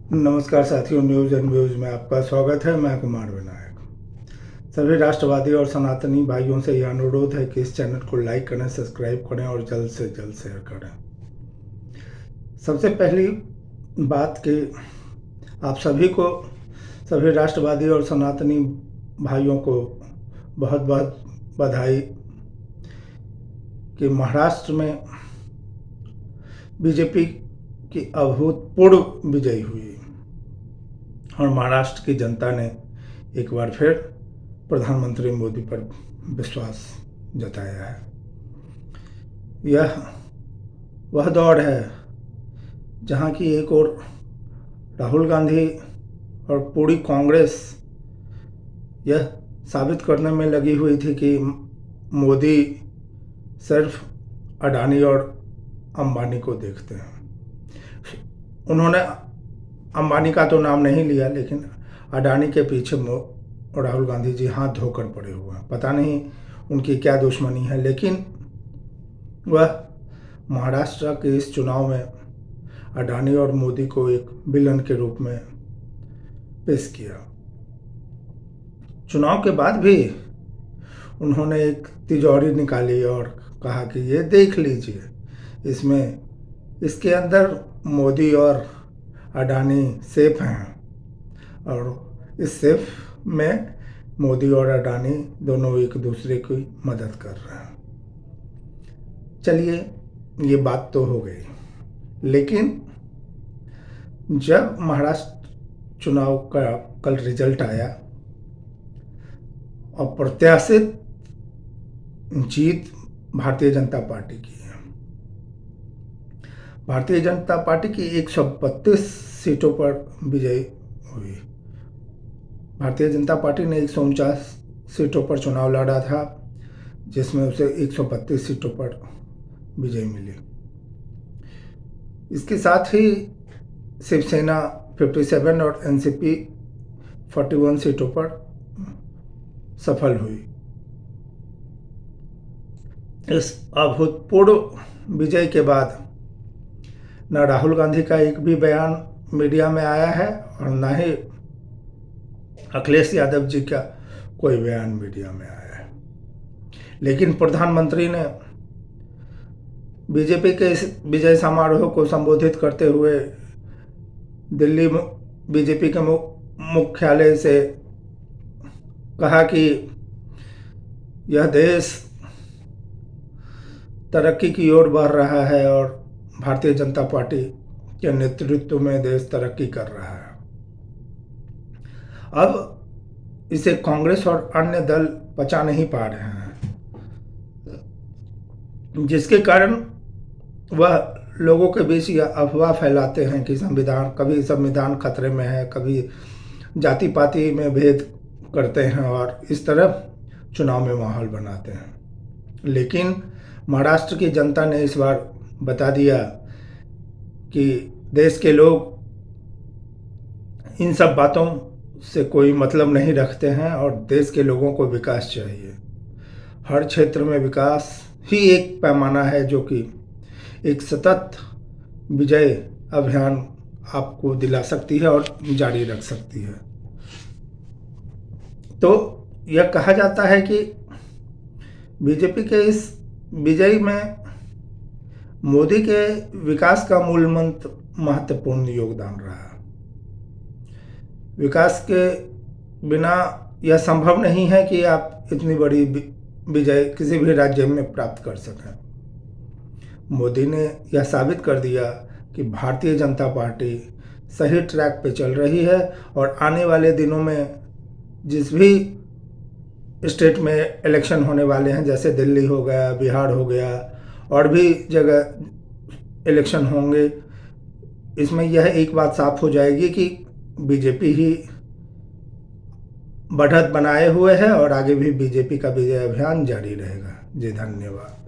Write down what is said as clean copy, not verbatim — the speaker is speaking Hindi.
नमस्कार साथियों, न्यूज़ एंड व्यूज़ में आपका स्वागत है। मैं कुमार विनायक। सभी राष्ट्रवादी और सनातनी भाइयों से यह अनुरोध है कि इस चैनल को लाइक करें, सब्सक्राइब करें और जल्द से जल्द शेयर करें। सबसे पहली बात कि आप सभी को, सभी राष्ट्रवादी और सनातनी भाइयों को बहुत बहुत बधाई कि महाराष्ट्र में बीजेपी की अभूतपूर्व विजय हुई और महाराष्ट्र की जनता ने एक बार फिर प्रधानमंत्री मोदी पर विश्वास जताया है। यह वह दौड़ है जहां की एक ओर राहुल गांधी और पूरी कांग्रेस यह साबित करने में लगी हुई थी कि मोदी सिर्फ अडानी और अंबानी को देखते हैं। उन्होंने अंबानी का तो नाम नहीं लिया, लेकिन अडानी के पीछे राहुल गांधी जी हाथ धोकर पड़े हुए हैं। पता नहीं उनकी क्या दुश्मनी है, लेकिन वह महाराष्ट्र के इस चुनाव में अडानी और मोदी को एक विलन के रूप में पेश किया। चुनाव के बाद भी उन्होंने एक तिजोरी निकाली और कहा कि ये देख लीजिए, इसके अंदर मोदी और अडानी सेफ हैं और इस सेफ में मोदी और अडानी दोनों एक दूसरे की मदद कर रहे हैं। चलिए, ये बात तो हो गई, लेकिन जब महाराष्ट्र चुनाव का कल रिजल्ट आया और प्रत्याशित जीत भारतीय जनता पार्टी की है। भारतीय जनता पार्टी की 132 सीटों पर विजय हुई। भारतीय जनता पार्टी ने 149 सीटों पर चुनाव लड़ा था, जिसमें उसे 132 सीटों पर विजय मिली। इसके साथ ही शिवसेना 57 और एनसीपी 41 सीटों पर सफल हुई। इस अभूतपूर्व विजय के बाद न राहुल गांधी का एक भी बयान मीडिया में आया है और न ही अखिलेश यादव जी का कोई बयान मीडिया में आया है। लेकिन प्रधानमंत्री ने बीजेपी के इस विजय समारोह को संबोधित करते हुए दिल्ली बीजेपी के मुख्यालय से कहा कि यह देश तरक्की की ओर बढ़ रहा है और भारतीय जनता पार्टी के नेतृत्व में देश तरक्की कर रहा है। अब इसे कांग्रेस और अन्य दल पचा नहीं पा रहे हैं, जिसके कारण वह लोगों के बीच यह अफवाह फैलाते हैं कि कभी संविधान खतरे में है, कभी जाति पाति में भेद करते हैं और इस तरह चुनाव में माहौल बनाते हैं। लेकिन महाराष्ट्र की जनता ने इस बार बता दिया कि देश के लोग इन सब बातों से कोई मतलब नहीं रखते हैं और देश के लोगों को विकास चाहिए। हर क्षेत्र में विकास ही एक पैमाना है जो कि एक सतत विजय अभियान आपको दिला सकती है और जारी रख सकती है। तो यह कहा जाता है कि बीजेपी के इस विजय में मोदी के विकास का मूल मंत्र महत्वपूर्ण योगदान रहा। विकास के बिना यह संभव नहीं है कि आप इतनी बड़ी विजय किसी भी राज्य में प्राप्त कर सकें। मोदी ने यह साबित कर दिया कि भारतीय जनता पार्टी सही ट्रैक पे चल रही है और आने वाले दिनों में जिस भी स्टेट में इलेक्शन होने वाले हैं, जैसे दिल्ली हो गया, बिहार हो गया और भी जगह इलेक्शन होंगे, इसमें यह एक बात साफ हो जाएगी कि बीजेपी ही बढ़त बनाए हुए है और आगे भी बीजेपी का विजय अभियान जारी रहेगा। जी धन्यवाद।